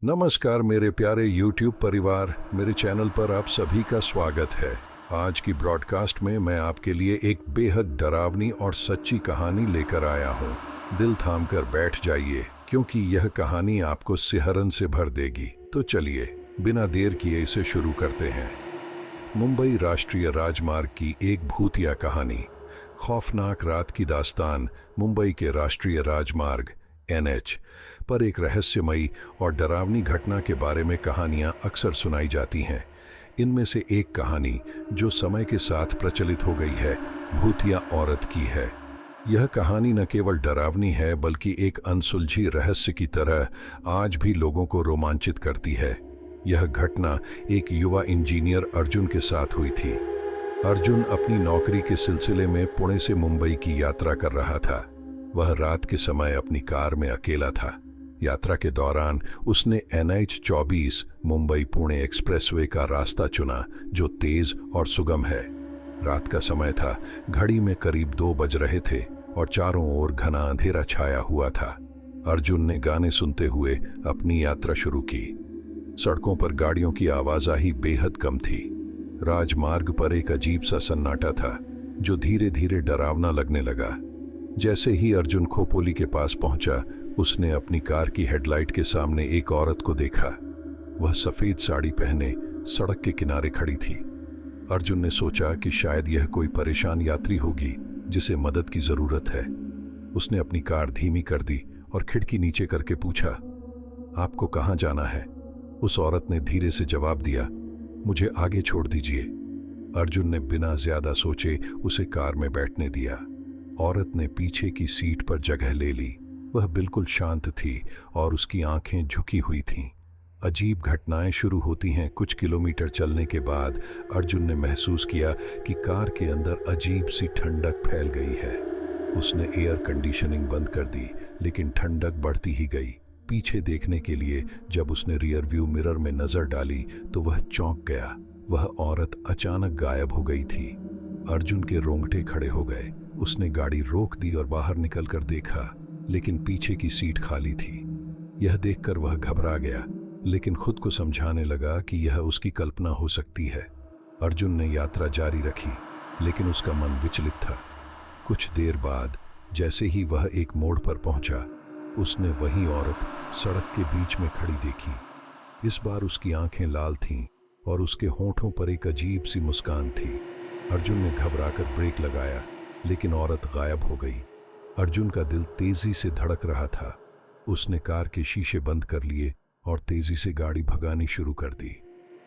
नमस्कार मेरे प्यारे YouTube परिवार, मेरे चैनल पर आप सभी का स्वागत है। आज की ब्रॉडकास्ट में मैं आपके लिए एक बेहद डरावनी और सच्ची कहानी लेकर आया हूँ। दिल थाम कर बैठ जाइए क्योंकि यह कहानी आपको सिहरन से भर देगी। तो चलिए बिना देर किए इसे शुरू करते हैं। मुंबई राष्ट्रीय राजमार्ग की एक भूतिया कहानी। खौफनाक रात की दास्तान। मुंबई के राष्ट्रीय राजमार्ग NH पर एक रहस्यमयी और डरावनी घटना के बारे में कहानियां अक्सर सुनाई जाती हैं। इनमें से एक कहानी जो समय के साथ प्रचलित हो गई है, भूतिया औरत की है। यह कहानी न केवल डरावनी है बल्कि एक अनसुलझी रहस्य की तरह आज भी लोगों को रोमांचित करती है। यह घटना एक युवा इंजीनियर अर्जुन के साथ हुई थी। अर्जुन अपनी नौकरी के सिलसिले में पुणे से मुंबई की यात्रा कर रहा था। वह रात के समय अपनी कार में अकेला था। यात्रा के दौरान उसने NH-24 मुंबई पुणे एक्सप्रेसवे का रास्ता चुना, जो तेज और सुगम है। रात का समय था, घड़ी में करीब 2 बज रहे थे और चारों ओर घना अंधेरा छाया हुआ था। अर्जुन ने गाने सुनते हुए अपनी यात्रा शुरू की। सड़कों पर गाड़ियों की आवाजाही बेहद कम थी। राजमार्ग पर एक अजीब सा सन्नाटा था जो धीरे धीरे डरावना लगने लगा। जैसे ही अर्जुन खोपोली के पास पहुंचा, उसने अपनी कार की हेडलाइट के सामने एक औरत को देखा। वह सफेद साड़ी पहने सड़क के किनारे खड़ी थी। अर्जुन ने सोचा कि शायद यह कोई परेशान यात्री होगी जिसे मदद की जरूरत है। उसने अपनी कार धीमी कर दी और खिड़की नीचे करके पूछा, आपको कहां जाना है? उस औरत ने धीरे से जवाब दिया, मुझे आगे छोड़ दीजिए। अर्जुन ने बिना ज्यादा सोचे उसे कार में बैठने दिया। औरत ने पीछे की सीट पर जगह ले ली। वह बिल्कुल शांत थी और उसकी आंखें झुकी हुई थीं। अजीब घटनाएं शुरू होती हैं। कुछ किलोमीटर चलने के बाद अर्जुन ने महसूस किया कि कार के अंदर अजीब सी ठंडक फैल गई है। उसने एयर कंडीशनिंग बंद कर दी, लेकिन ठंडक बढ़ती ही गई। पीछे देखने के लिए जब उसने रियर व्यू मिरर में नजर डाली तो वह चौंक गया। वह औरत अचानक गायब हो गई थी। अर्जुन के रोंगटे खड़े हो गए। उसने गाड़ी रोक दी और बाहर निकलकर देखा, लेकिन पीछे की सीट खाली थी। यह देखकर वह घबरा गया, लेकिन खुद को समझाने लगा कि यह उसकी कल्पना हो सकती है। अर्जुन ने यात्रा जारी रखी, लेकिन उसका मन विचलित था। कुछ देर बाद जैसे ही वह एक मोड़ पर पहुंचा, उसने वही औरत सड़क के बीच में खड़ी देखी। इस बार उसकी आंखें लाल थीं और उसके होंठों पर एक अजीब सी मुस्कान थी। अर्जुन ने घबराकर ब्रेक लगाया, लेकिन औरत गायब हो गई। अर्जुन का दिल तेजी से धड़क रहा था। उसने कार के शीशे बंद कर लिए और तेजी से गाड़ी भगानी शुरू कर दी,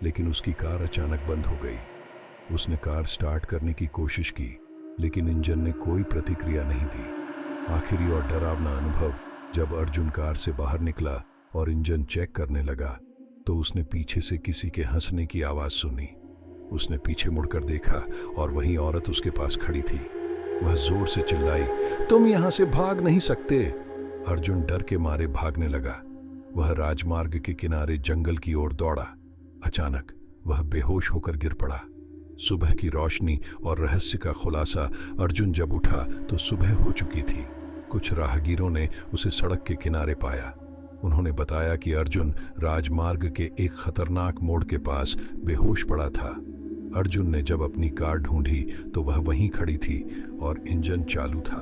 लेकिन उसकी कार अचानक बंद हो गई। उसने कार स्टार्ट करने की कोशिश की, लेकिन इंजन ने कोई प्रतिक्रिया नहीं दी। आखिरी और डरावना अनुभव जब अर्जुन कार से बाहर निकला और इंजन चेक करने लगा तो उसने पीछे से किसी के हंसने की आवाज सुनी। उसने पीछे मुड़कर देखा और वही औरत उसके पास खड़ी थी। वह जोर से चिल्लाई, तुम यहां से भाग नहीं सकते। अर्जुन डर के मारे भागने लगा। वह राजमार्ग के किनारे जंगल की ओर दौड़ा। अचानक वह बेहोश होकर गिर पड़ा। सुबह की रोशनी और रहस्य का खुलासा। अर्जुन जब उठा तो सुबह हो चुकी थी। कुछ राहगीरों ने उसे सड़क के किनारे पाया। उन्होंने बताया कि अर्जुन राजमार्ग के एक खतरनाक मोड़ के पास बेहोश पड़ा था। अर्जुन ने जब अपनी कार ढूंढी तो वह वहीं खड़ी थी और इंजन चालू था।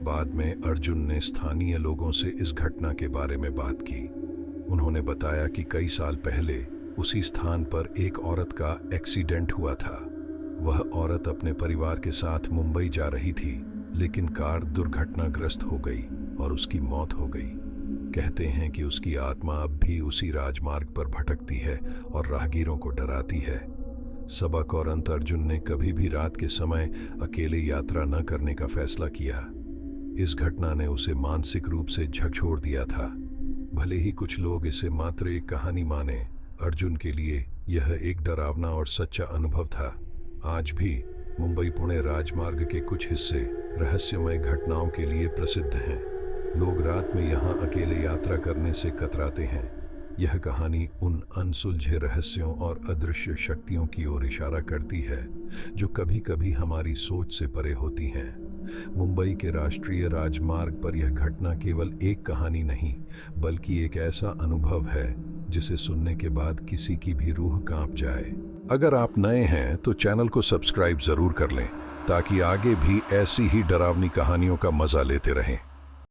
बाद में अर्जुन ने स्थानीय लोगों से इस घटना के बारे में बात की। उन्होंने बताया कि कई साल पहले उसी स्थान पर एक औरत का एक्सीडेंट हुआ था। वह औरत अपने परिवार के साथ मुंबई जा रही थी, लेकिन कार दुर्घटनाग्रस्त हो गई और उसकी मौत हो गई। कहते हैं कि उसकी आत्मा अब भी उसी राजमार्ग पर भटकती है और राहगीरों को डराती है। सबक और अंत, अर्जुन ने कभी भी रात के समय अकेले यात्रा न करने का फैसला किया। इस घटना ने उसे मानसिक रूप से झकझोर दिया था। भले ही कुछ लोग इसे मात्र एक कहानी माने, अर्जुन के लिए यह एक डरावना और सच्चा अनुभव था। आज भी मुंबई पुणे राजमार्ग के कुछ हिस्से रहस्यमय घटनाओं के लिए प्रसिद्ध हैं। लोग रात में यहाँ अकेले यात्रा करने से कतराते हैं। यह कहानी उन अनसुलझे रहस्यों और अदृश्य शक्तियों की ओर इशारा करती है जो कभी कभी हमारी सोच से परे होती हैं। मुंबई के राष्ट्रीय राजमार्ग पर यह घटना केवल एक कहानी नहीं, बल्कि एक ऐसा अनुभव है जिसे सुनने के बाद किसी की भी रूह कांप जाए। अगर आप नए हैं तो चैनल को सब्सक्राइब जरूर कर लें ताकि आगे भी ऐसी ही डरावनी कहानियों का मजा लेते रहें।